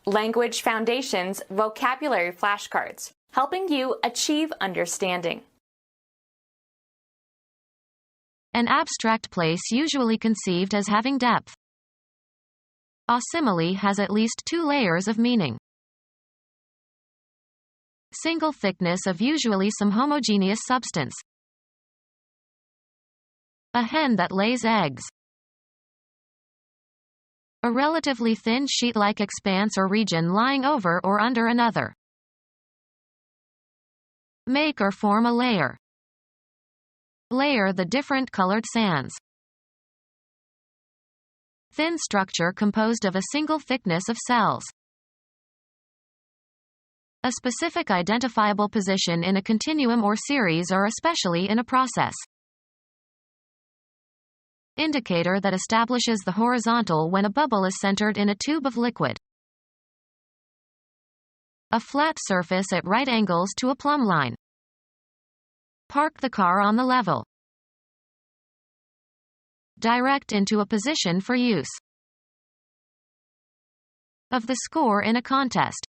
Language Foundations Vocabulary Flashcards, helping you achieve understanding. An abstract place usually conceived as having depth. A simile has at least 2 layers of meaning. Single thickness of usually some homogeneous substance. A hen that lays eggs. A relatively thin sheet-like expanse or region lying over or under another. Make or form a layer. Layer the different colored sands. Thin structure composed of a single thickness of cells. A specific identifiable position in a continuum or series or especially in a process. Indicator that establishes the horizontal when a bubble is centered in a tube of liquid. A flat surface at right angles to a plumb line. Park the car on the level. Direct into a position for use. Of the score in a contest.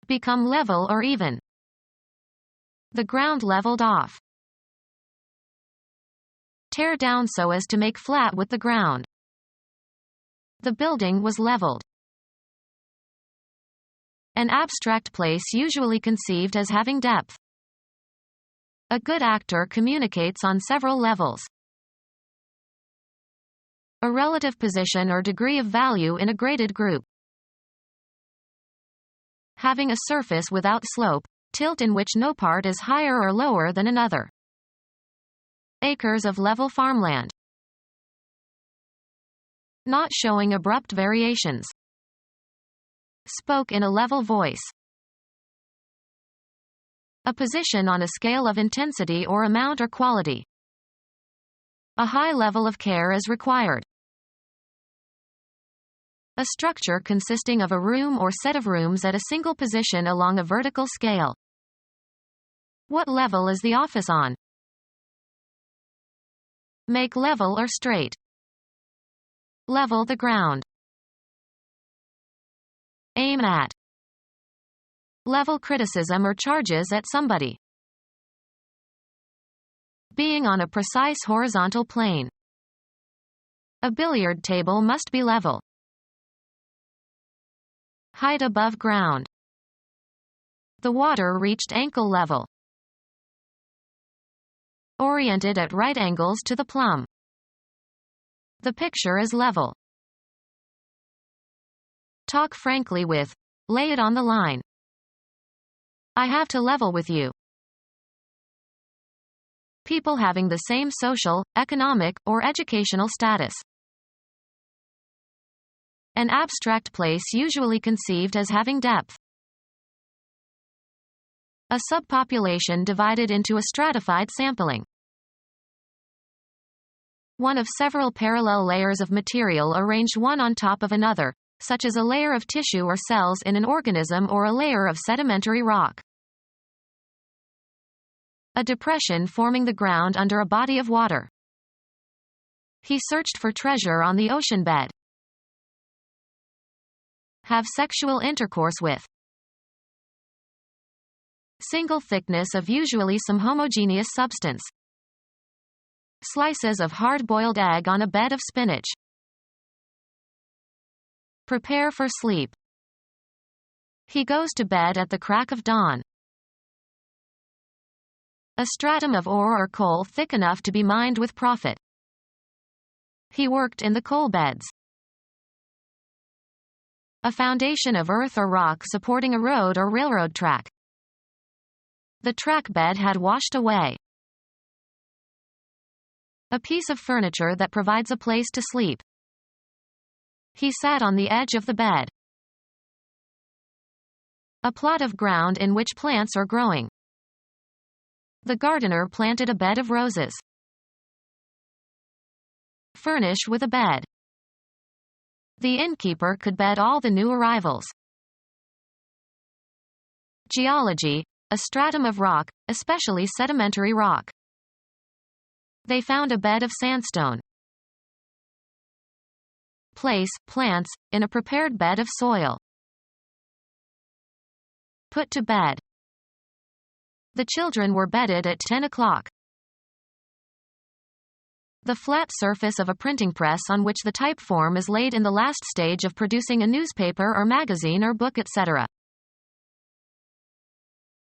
Become level or even. The ground leveled off. Tear down so as to make flat with the ground. The building was leveled. An abstract place usually conceived as having depth. A good actor communicates on several levels. A relative position or degree of value in a graded group. Having a surface without slope, tilt in which no part is higher or lower than another. Acres of level farmland. Not showing abrupt variations. Spoke in a level voice. A position on a scale of intensity or amount or quality. A high level of care is required. A structure consisting of a room or set of rooms at a single position along a vertical scale. What level is the office on? Make level or straight. Level the ground. Aim at. Level criticism or charges at somebody. Being on a precise horizontal plane. A billiard table must be level. Height above ground. The water reached ankle level. Oriented at right angles to the plumb. The picture is level. Talk frankly with. Lay it on the line. I have to level with you. People having the same social, economic, or educational status. An abstract place usually conceived as having depth. A subpopulation divided into a stratified sampling. One of several parallel layers of material arranged one on top of another, such as a layer of tissue or cells in an organism or a layer of sedimentary rock. A depression forming the ground under a body of water. He searched for treasure on the ocean bed. Have sexual intercourse with. Single thickness of usually some homogeneous substance. Slices of hard-boiled egg on a bed of spinach. Prepare for sleep. He goes to bed at the crack of dawn. A stratum of ore or coal thick enough to be mined with profit. He worked in the coal beds. A foundation of earth or rock supporting a road or railroad track. The track bed had washed away. A piece of furniture that provides a place to sleep. He sat on the edge of the bed. A plot of ground in which plants are growing. The gardener planted a bed of roses. Furnish with a bed. The innkeeper could bed all the new arrivals. Geology, a stratum of rock, especially sedimentary rock. They found a bed of sandstone. place plants in a prepared bed of soil. Put to bed. The children were bedded at 10 o'clock. The flat surface of a printing press on which the type form is laid in the last stage of producing a newspaper or magazine or book, etc.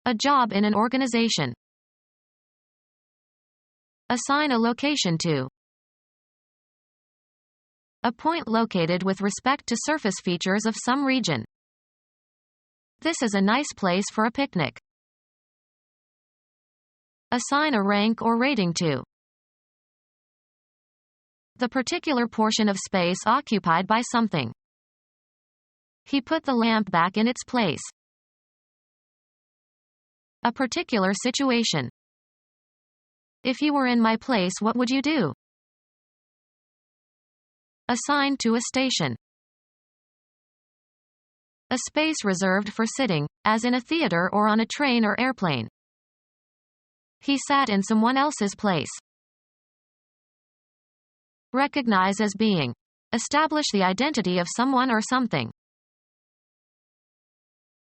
A job in an organization. Assign a location to. A point located with respect to surface features of some region. This is a nice place for a picnic. Assign a rank or rating to. The particular portion of space occupied by something. He put the lamp back in its place. A particular situation. If you were in my place, what would you do? Assigned to a station. A space reserved for sitting, as in a theater or on a train or airplane. He sat in someone else's place. Recognize as being. Establish the identity of someone or something.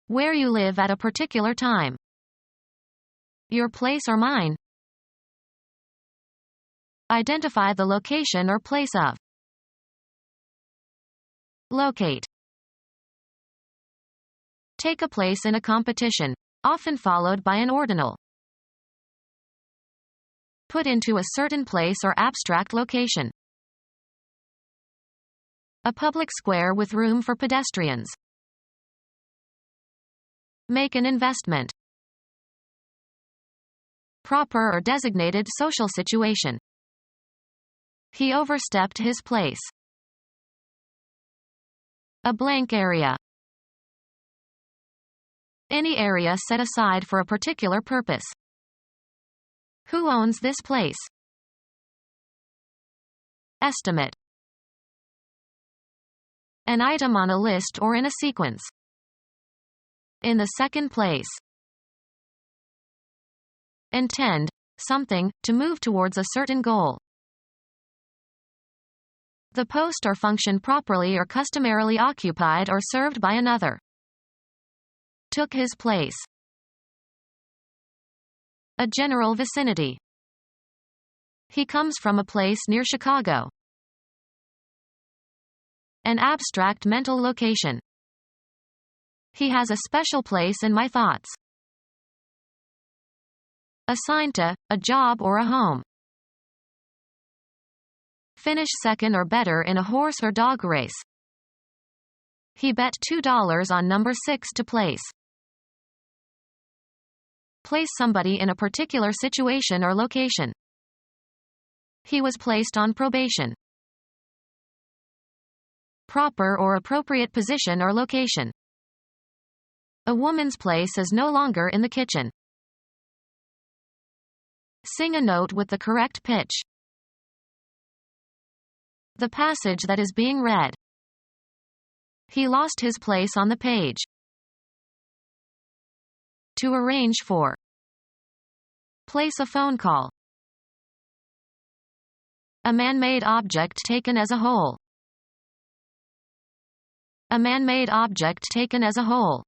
Where you live at a particular time. Your place or mine. Identify the location or place of. Locate. Take a place in a competition, often followed by an ordinal. Put into a certain place or abstract location. A public square with room for pedestrians. Make an investment. Proper or designated social situation. He overstepped his place. A blank area. Any area set aside for a particular purpose. Who owns this place? Estimate. An item on a list or in a sequence. In the second place. Intend, something, to move towards a certain goal. The post or function properly or customarily occupied or served by another. Took his place. A general vicinity. He comes from a place near Chicago. An abstract mental location. He has a special place in my thoughts. Assigned to, a job or a home. Finish second or better in a horse or dog race. He bet $2 on number 6 to place. Place somebody in a particular situation or location. He was placed on probation. Proper or appropriate position or location. A woman's place is no longer in the kitchen. Sing a note with the correct pitch. The passage that is being read. He lost his place on the page. To arrange for. Place a phone call. A man-made object taken as a whole. A man-made object taken as a whole.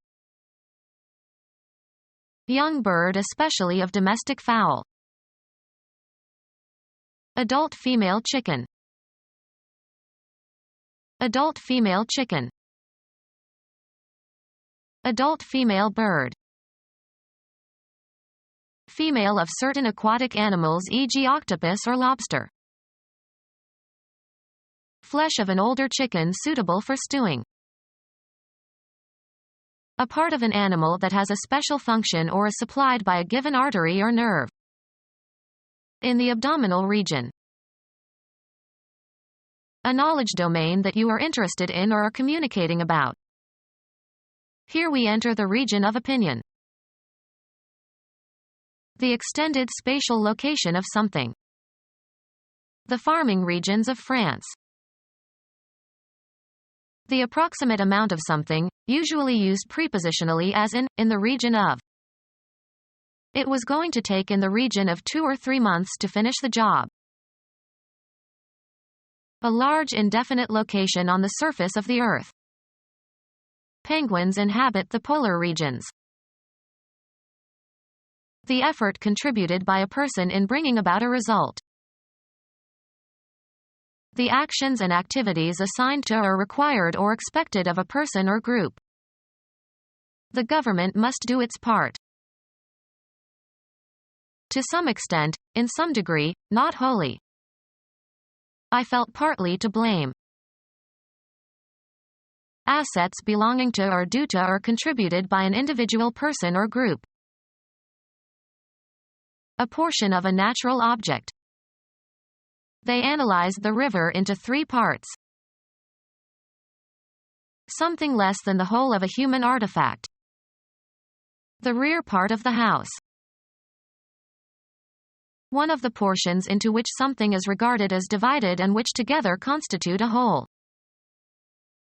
Young bird, especially of domestic fowl. Adult female chicken. Adult female chicken. Adult female bird. Female of certain aquatic animals, e.g. octopus or lobster. Flesh of an older chicken suitable for stewing. A part of an animal that has a special function or is supplied by a given artery or nerve. In the abdominal region. A knowledge domain that you are interested in or are communicating about. Here we enter the region of opinion. The extended spatial location of something. The farming regions of France. The approximate amount of something, usually used prepositionally as in the region of. It was going to take in the region of 2 or 3 months to finish the job. A large indefinite location on the surface of the Earth. Penguins inhabit the polar regions. The effort contributed by a person in bringing about a result. The actions and activities assigned to or required or expected of a person or group. The government must do its part. To some extent, in some degree, not wholly. I felt partly to blame. Assets belonging to or due to or contributed by an individual person or group. A portion of a natural object. They analyzed the river into 3 parts. Something less than the whole of a human artifact. The rear part of the house. One of the portions into which something is regarded as divided and which together constitute a whole.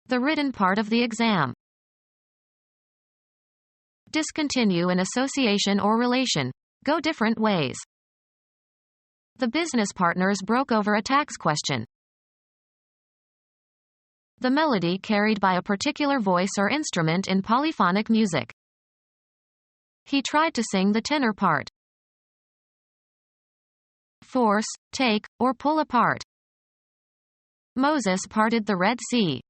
The written part of the exam. Discontinue an association or relation. Go different ways. The business partners broke over a tax question. The melody carried by a particular voice or instrument in polyphonic music. He tried to sing the tenor part. Force, take, or pull apart. Moses parted the Red Sea.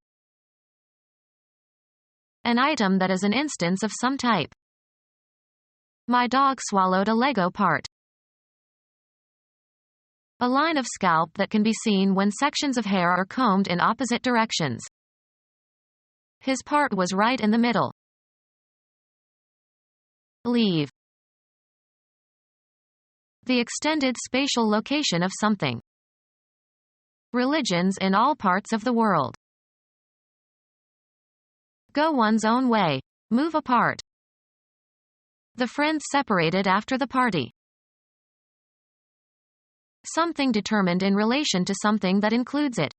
An item that is an instance of some type. My dog swallowed a Lego part. A line of scalp that can be seen when sections of hair are combed in opposite directions. His part was right in the middle. Leave. The extended spatial location of something. Religions in all parts of the world. Go one's own way. Move apart. The friends separated after the party. Something determined in relation to something that includes it.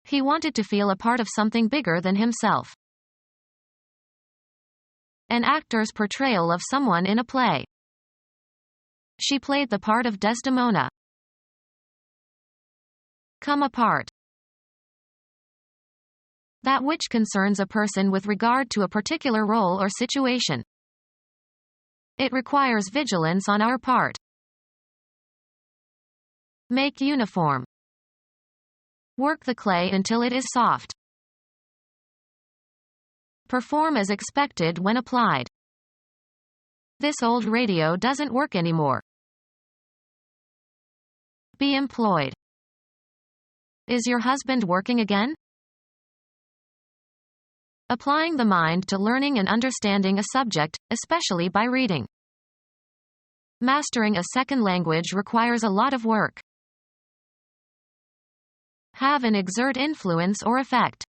He wanted to feel a part of something bigger than himself. An actor's portrayal of someone in a play. She played the part of Desdemona. Come apart. That which concerns a person with regard to a particular role or situation. It requires vigilance on our part. Make uniform. Work the clay until it is soft. Perform as expected when applied. This old radio doesn't work anymore. Be employed. Is your husband working again? Applying the mind to learning and understanding a subject, especially by reading. Mastering a second language requires a lot of work. Have and exert influence or effect.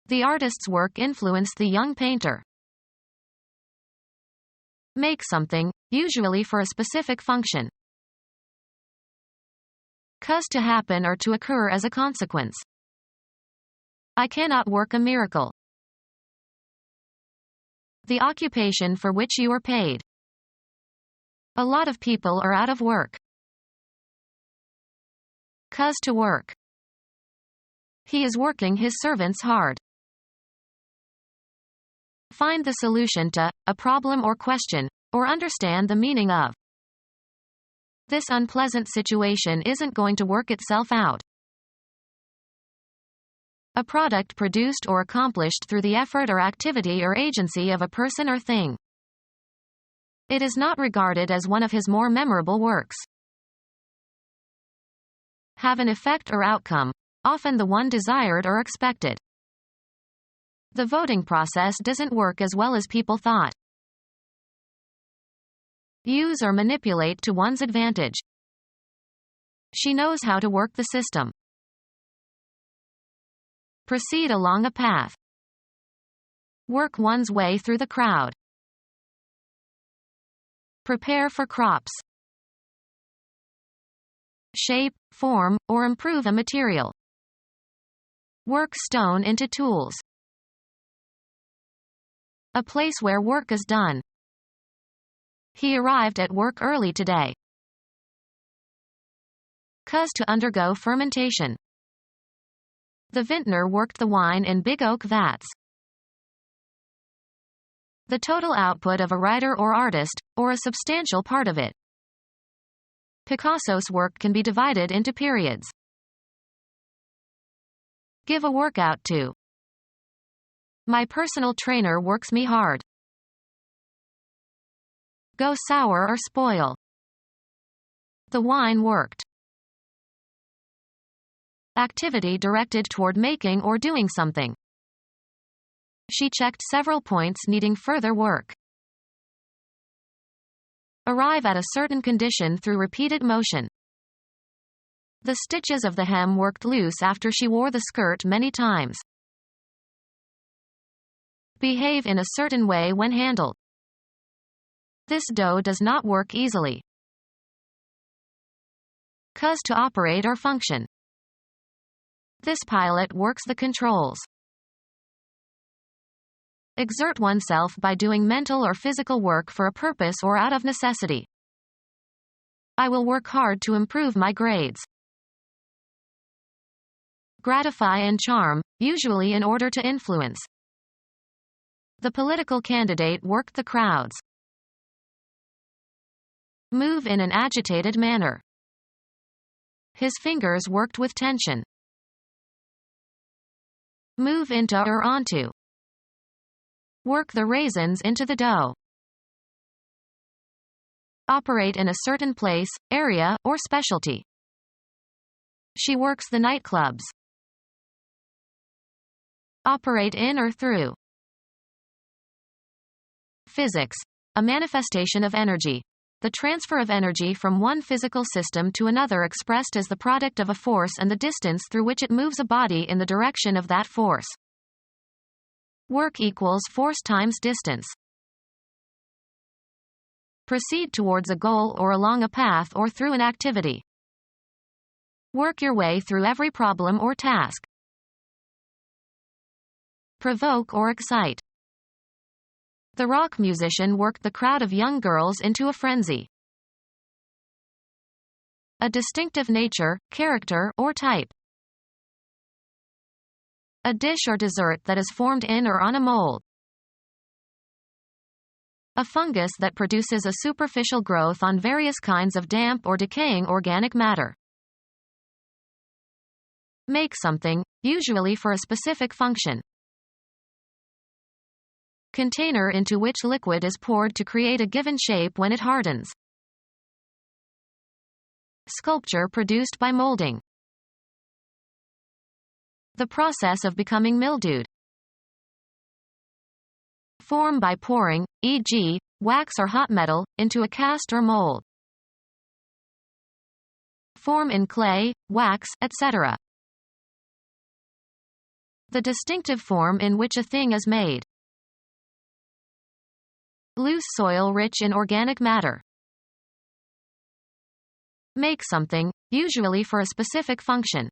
The artist's work influenced the young painter. Make something, usually for a specific function. Cause to happen or to occur as a consequence. I cannot work a miracle. The occupation for which you are paid. A lot of people are out of work. Cause to work. He is working his servants hard. Find the solution to a problem or question, or understand the meaning of. This unpleasant situation isn't going to work itself out. A product produced or accomplished through the effort or activity or agency of a person or thing. It is not regarded as one of his more memorable works. Have an effect or outcome, often the one desired or expected. The voting process doesn't work as well as people thought. Use or manipulate to one's advantage. She knows how to work the system. Proceed along a path. Work one's way through the crowd. Prepare for crops. Shape, form, or improve a material. Work stone into tools. A place where work is done. He arrived at work early today. Cause to undergo fermentation. The vintner worked the wine in big oak vats. The total output of a writer or artist, or a substantial part of it. Picasso's work can be divided into periods. Give a workout to. My personal trainer works me hard. Go sour or spoil. The wine worked. Activity directed toward making or doing something. She checked several points needing further work. Arrive at a certain condition through repeated motion. The stitches of the hem worked loose after she wore the skirt many times. Behave in a certain way when handled. This dough does not work easily. Cause to operate or function. This pilot works the controls. Exert oneself by doing mental or physical work for a purpose or out of necessity. I will work hard to improve my grades. Gratify and charm, usually in order to influence. The political candidate worked the crowds. Move in an agitated manner. His fingers worked with tension. Move into or onto. Work the raisins into the dough. Operate in a certain place, area, or specialty. She works the nightclubs. Operate in or through. Physics. A manifestation of energy. The transfer of energy from one physical system to another expressed as the product of a force and the distance through which it moves a body in the direction of that force. Work equals force times distance. Proceed towards a goal or along a path or through an activity. Work your way through every problem or task. Provoke or excite. The rock musician worked the crowd of young girls into a frenzy. A distinctive nature, character, or type. A dish or dessert that is formed in or on a mold. A fungus that produces a superficial growth on various kinds of damp or decaying organic matter. Make something, usually for a specific function. Container into which liquid is poured to create a given shape when it hardens. Sculpture produced by molding. The process of becoming mildewed. Form by pouring, e.g., wax or hot metal, into a cast or mold. Form in clay, wax, etc. The distinctive form in which a thing is made. Loose soil rich in organic matter. Make something, usually for a specific function.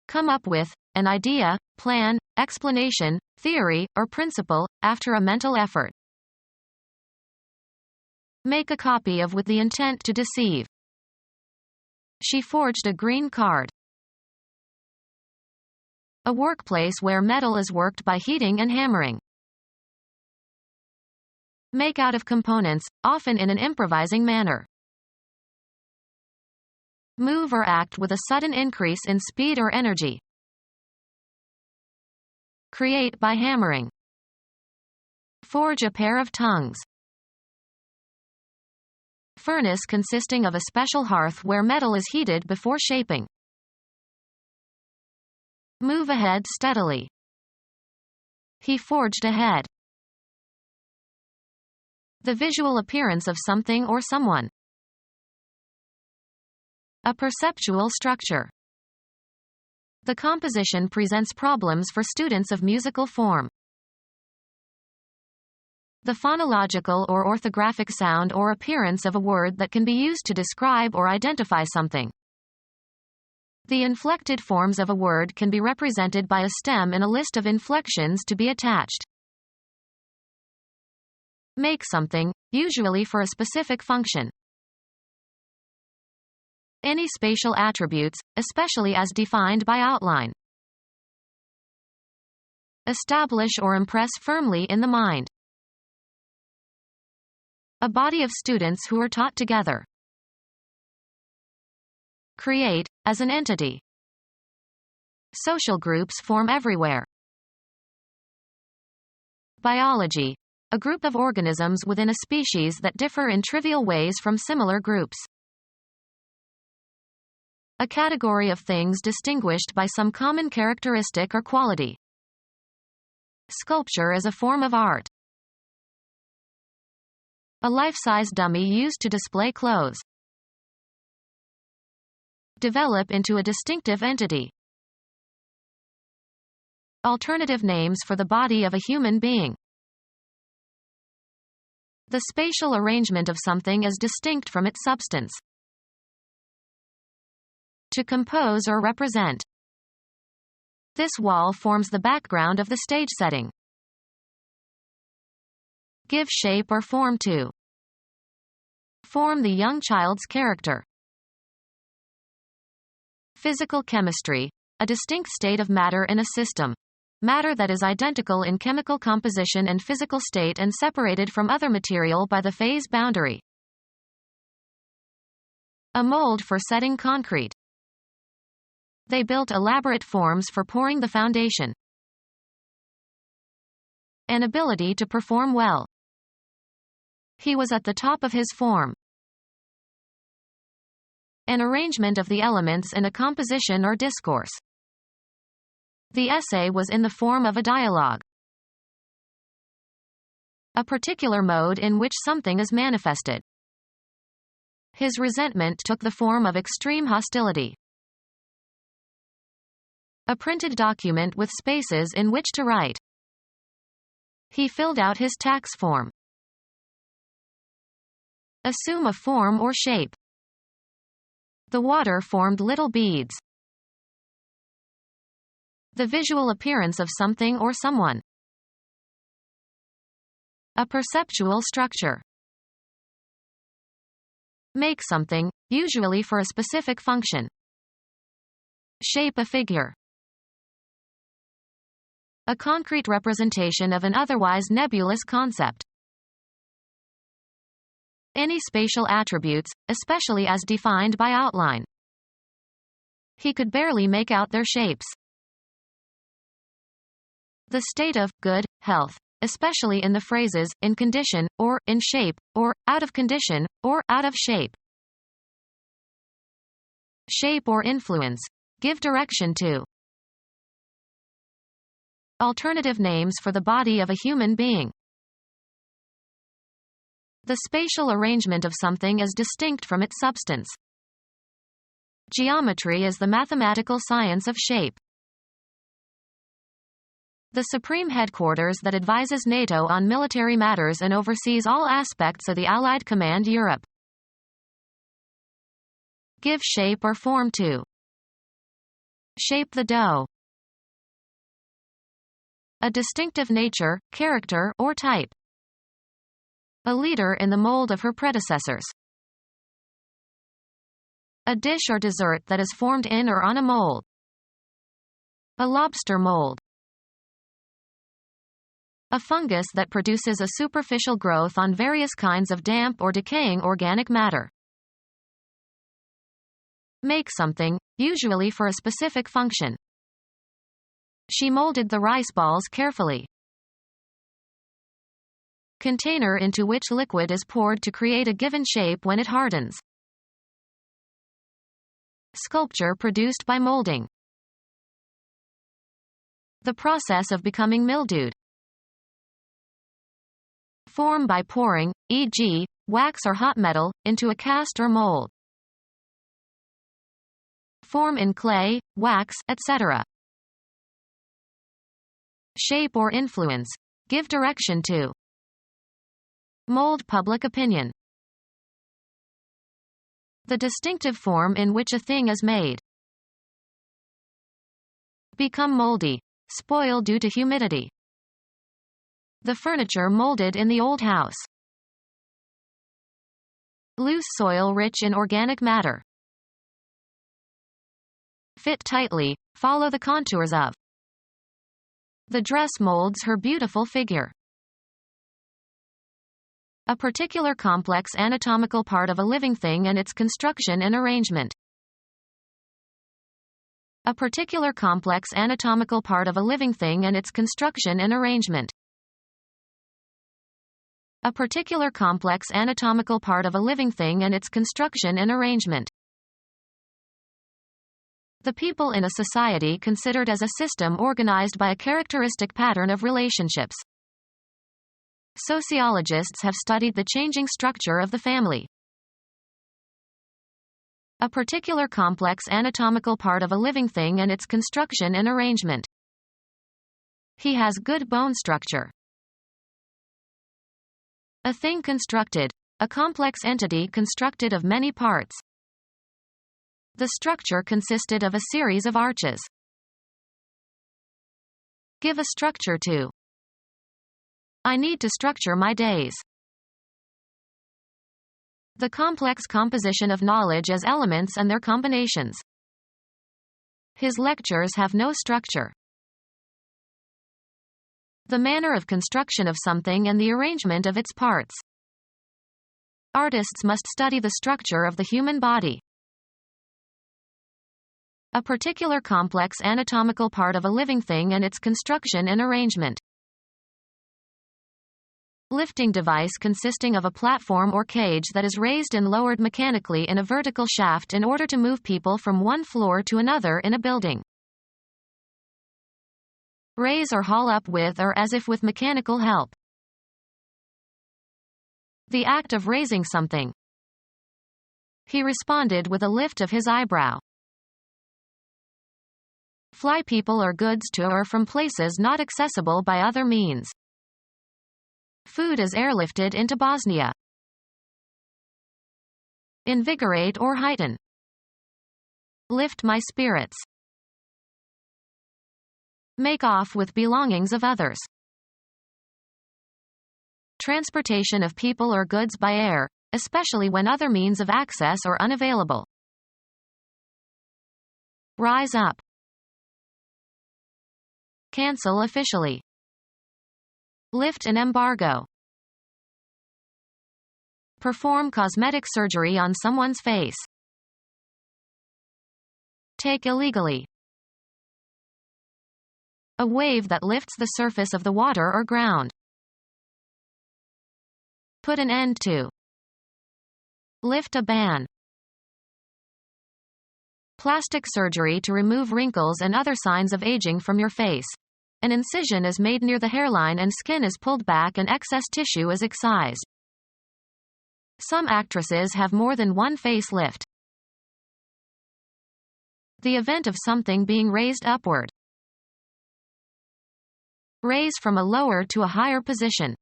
Come up with an idea, plan, explanation, theory, or principle, after a mental effort. Make a copy of with the intent to deceive. She forged a green card. A workplace where metal is worked by heating and hammering. Make out of components, often in an improvising manner. Move or act with a sudden increase in speed or energy. Create by hammering. Forge a pair of tongues. Furnace consisting of a special hearth where metal is heated before shaping. Move ahead steadily. He forged ahead. The visual appearance of something or someone. A perceptual structure. The composition presents problems for students of musical form. The phonological or orthographic sound or appearance of a word that can be used to describe or identify something. The inflected forms of a word can be represented by a stem in a list of inflections to be attached. Make something, usually for a specific function. Any spatial attributes, especially as defined by outline. Establish or impress firmly in the mind. A body of students who are taught together. Create, as an entity. Social groups form everywhere. Biology. A group of organisms within a species that differ in trivial ways from similar groups. A category of things distinguished by some common characteristic or quality. Sculpture is a form of art. A life-size dummy used to display clothes. Develop into a distinctive entity. Alternative names for the body of a human being. The spatial arrangement of something is distinct from its substance. To compose or represent. This wall forms the background of the stage setting. Give shape or form to. Form the young child's character. Physical chemistry. A distinct state of matter in a system. Matter that is identical in chemical composition and physical state and separated from other material by the phase boundary. A mold for setting concrete. They built elaborate forms for pouring the foundation. An ability to perform well. He was at the top of his form. An arrangement of the elements in a composition or discourse. The essay was in the form of a dialogue. A particular mode in which something is manifested. His resentment took the form of extreme hostility. A printed document with spaces in which to write. He filled out his tax form. Assume a form or shape. The water formed little beads. The visual appearance of something or someone. A perceptual structure. Make something, usually for a specific function. Shape a figure. A concrete representation of an otherwise nebulous concept. Any spatial attributes, especially as defined by outline. He could barely make out their shapes. The state of good health, especially in the phrases in condition, or in shape, or out of condition, or out of shape. Shape or influence. Give direction to. Alternative names for the body of a human being. The spatial arrangement of something is distinct from its substance. Geometry is the mathematical science of shape. The supreme headquarters that advises NATO on military matters and oversees all aspects of the Allied Command Europe. Give shape or form to. Shape the dough. A distinctive nature, character, or type. A leader in the mold of her predecessors. A dish or dessert that is formed in or on a mold. A lobster mold. A fungus that produces a superficial growth on various kinds of damp or decaying organic matter. Make something, usually for a specific function. She molded the rice balls carefully. Container into which liquid is poured to create a given shape when it hardens. Sculpture produced by molding. The process of becoming mildewed. Form by pouring, e.g., wax or hot metal, into a cast or mold. Form in clay, wax, etc. Shape or influence. Give direction to. Mold public opinion. The distinctive form in which a thing is made. Become moldy. Spoil due to humidity. The furniture molded in the old house. Loose soil rich in organic matter. fit tightly, follow the contours of. The dress molds her beautiful figure. A particular complex anatomical part of a living thing and its construction and arrangement. A particular complex anatomical part of a living thing and its construction and arrangement. A particular complex anatomical part of a living thing and its construction and arrangement. The people in a society considered as a system organized by a characteristic pattern of relationships. Sociologists have studied the changing structure of the family. A particular complex anatomical part of a living thing and its construction and arrangement. He has good bone structure. A thing constructed, a complex entity constructed of many parts. The structure consisted of a series of arches. Give a structure to. I need to structure my days. The complex composition of knowledge as elements and their combinations. His lectures have no structure. The manner of construction of something and the arrangement of its parts. Artists must study the structure of the human body. A particular complex anatomical part of a living thing and its construction and arrangement. Lifting device consisting of a platform or cage that is raised and lowered mechanically in a vertical shaft in order to move people from one floor to another in a building. Raise or haul up with or as if with mechanical help. The act of raising something. He responded with a lift of his eyebrow. Fly people or goods to or from places not accessible by other means. Food is airlifted into Bosnia. Invigorate or heighten. Lift my spirits. Make off with belongings of others. Transportation of people or goods by air, especially when other means of access are unavailable. Rise up. Cancel officially. Lift an embargo. Perform cosmetic surgery on someone's face. Take illegally. A wave that lifts the surface of the water or ground. Put an end to. Lift a ban. Plastic surgery to remove wrinkles and other signs of aging from your face. An incision is made near the hairline and skin is pulled back and excess tissue is excised. Some actresses have more than one facelift. The event of something being raised upward. Raise from a lower to a higher position.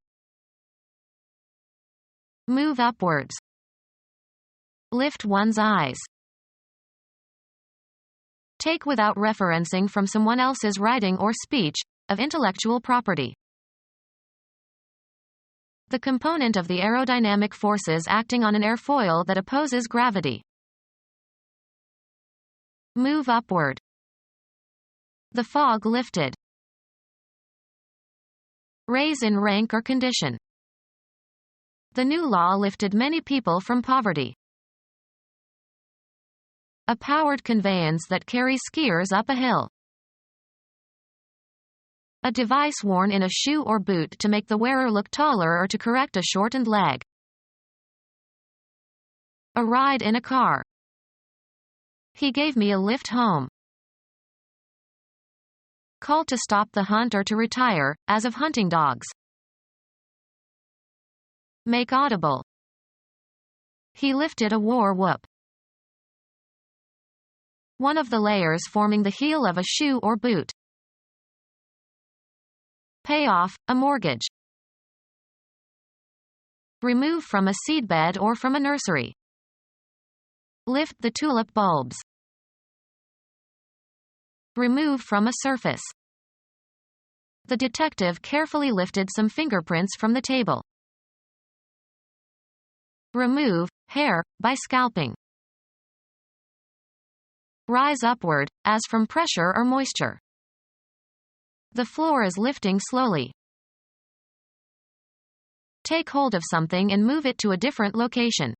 Move upwards. Lift one's eyes. Take without referencing from someone else's writing or speech, of intellectual property. The component of the aerodynamic forces acting on an airfoil that opposes gravity. Move upward. The fog lifted. Raise in rank or condition. The new law lifted many people from poverty. A powered conveyance that carries skiers up a hill. A device worn in a shoe or boot to make the wearer look taller or to correct a shortened leg. A ride in a car. He gave me a lift home. Call to stop the hunt or to retire, as of hunting dogs. Make audible. He lifted a war whoop. One of the layers forming the heel of a shoe or boot. Pay off, a mortgage. Remove from a seedbed or from a nursery. Lift the tulip bulbs. Remove from a surface. The detective carefully lifted some fingerprints from the table. Remove, hair, by scalping. rise upward, as from pressure or moisture. The floor is lifting slowly. Take hold of something and move it to a different location.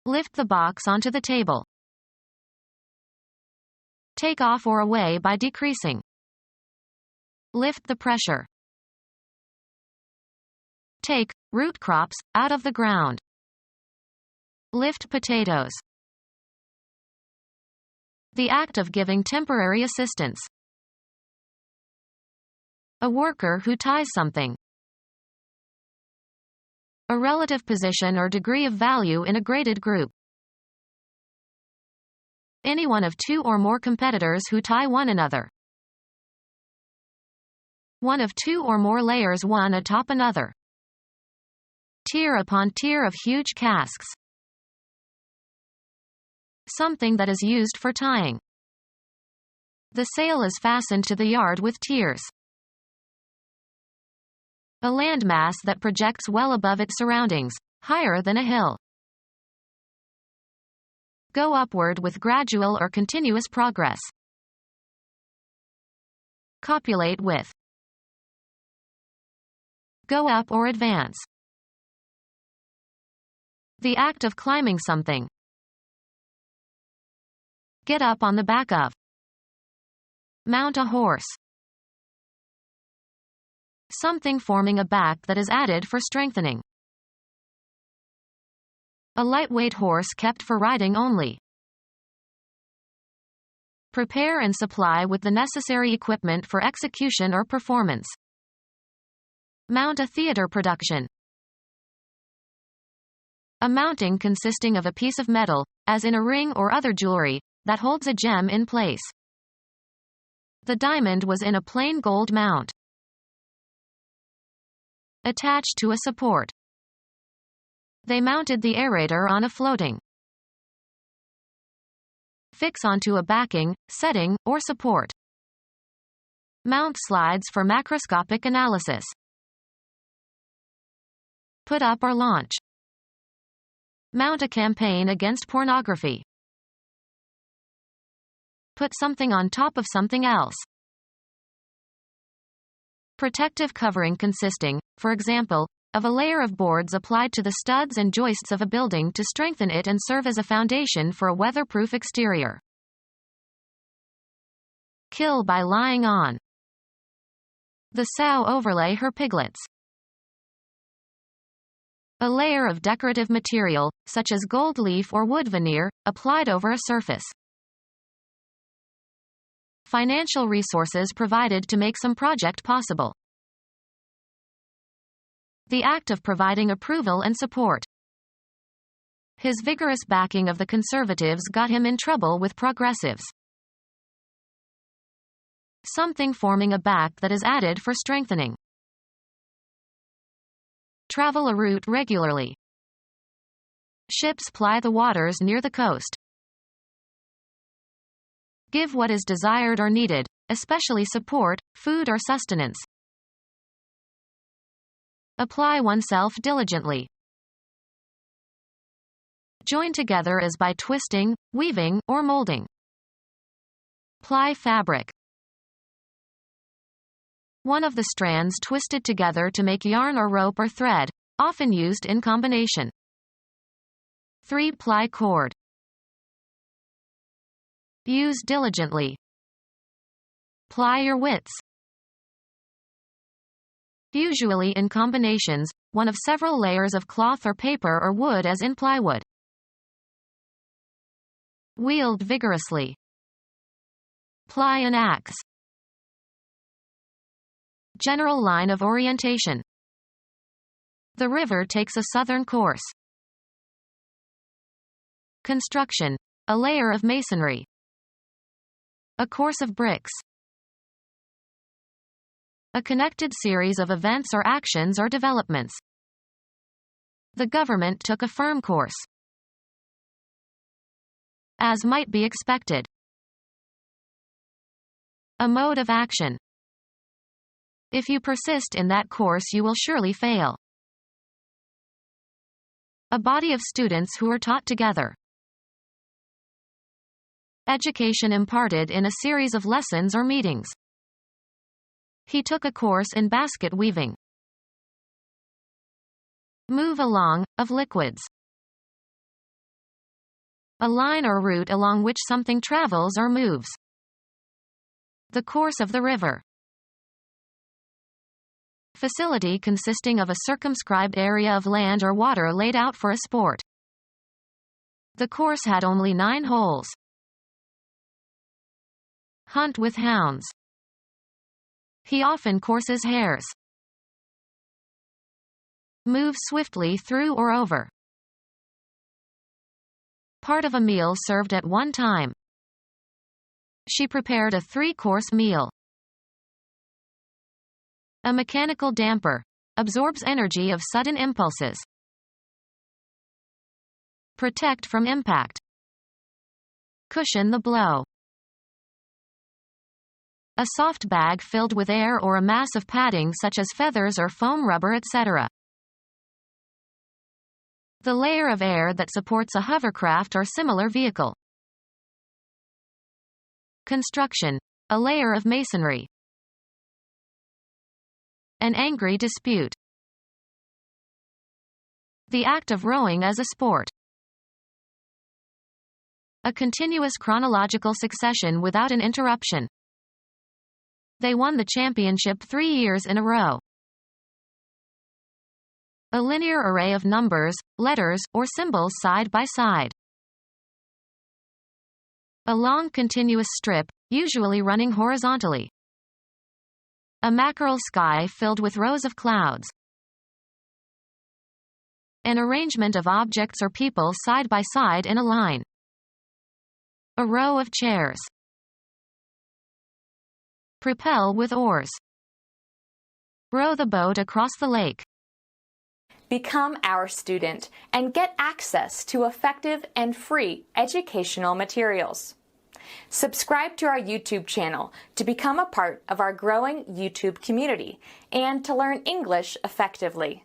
Lift the box onto the table. Take off or away by decreasing. Lift the pressure. Take root crops out of the ground. Lift potatoes. The act of giving temporary assistance. A worker who ties something. A relative position or degree of value in a graded group. Any one of two or more competitors who tie one another. One of two or more layers one atop another. Tier upon tier of huge casks. Something that is used for tying. The sail is fastened to the yard with tiers. A landmass that projects well above its surroundings, higher than a hill. Go upward with gradual or continuous progress. Copulate with. Go up or advance. The act of climbing something. Get up on the back of. Mount a horse. Something forming a back that is added for strengthening. A lightweight horse kept for riding only. Prepare and supply with the necessary equipment for execution or performance. Mount a theater production. A mounting consisting of a piece of metal, as in a ring or other jewelry, that holds a gem in place. The diamond was in a plain gold mount. Attached to a support. They mounted the aerator on a floating. Fix onto a backing, setting, or support. Mount slides for macroscopic analysis. Put up or launch. Mount a campaign against pornography. Put something on top of something else. Protective covering consisting, for example, of a layer of boards applied to the studs and joists of a building to strengthen it and serve as a foundation for a weatherproof exterior. Kill by lying on. The sow overlay her piglets. A layer of decorative material, such as gold leaf or wood veneer, applied over a surface. Financial resources provided to make some project possible. The act of providing approval and support. His vigorous backing of the conservatives got him in trouble with progressives. Something forming a back that is added for strengthening. Travel a route regularly. Ships ply the waters near the coast. Give what is desired or needed, especially support, food or sustenance. Apply oneself diligently. Join together as by twisting, weaving, or molding. Ply fabric. One of the strands twisted together to make yarn or rope or thread, often used in combination. 3-ply cord. Use diligently. Ply your wits. Usually in combinations, one of several layers of cloth or paper or wood as in plywood. Wield vigorously. Ply an axe. General line of orientation. The river takes a southern course. Construction. A layer of masonry. A course of bricks. A connected series of events or actions or developments. The government took a firm course. As might be expected. A mode of action. If you persist in that course, you will surely fail. A body of students who are taught together. Education imparted in a series of lessons or meetings. He took a course in basket weaving. Move along, of liquids. A line or route along which something travels or moves. The course of the river. Facility consisting of a circumscribed area of land or water laid out for a sport. The course had only 9 holes. Hunt with hounds. He often courses hares. Move swiftly through or over. Part of a meal served at one time. She prepared a 3-course meal. A mechanical damper. Absorbs energy of sudden impulses. Protect from impact. Cushion the blow. A soft bag filled with air or a mass of padding such as feathers or foam rubber, etc. The layer of air that supports a hovercraft or similar vehicle. Construction. A layer of masonry. An angry dispute. The act of rowing as a sport. A continuous chronological succession without an interruption. They won the championship 3 years in a row. A linear array of numbers, letters, or symbols side by side. A long continuous strip, usually running horizontally. A mackerel sky filled with rows of clouds. An arrangement of objects or people side by side in a line. A row of chairs. Propel with oars. Row the boat across the lake. Become our student and get access to effective and free educational materials. Subscribe to our YouTube channel to become a part of our growing YouTube community and to learn English effectively.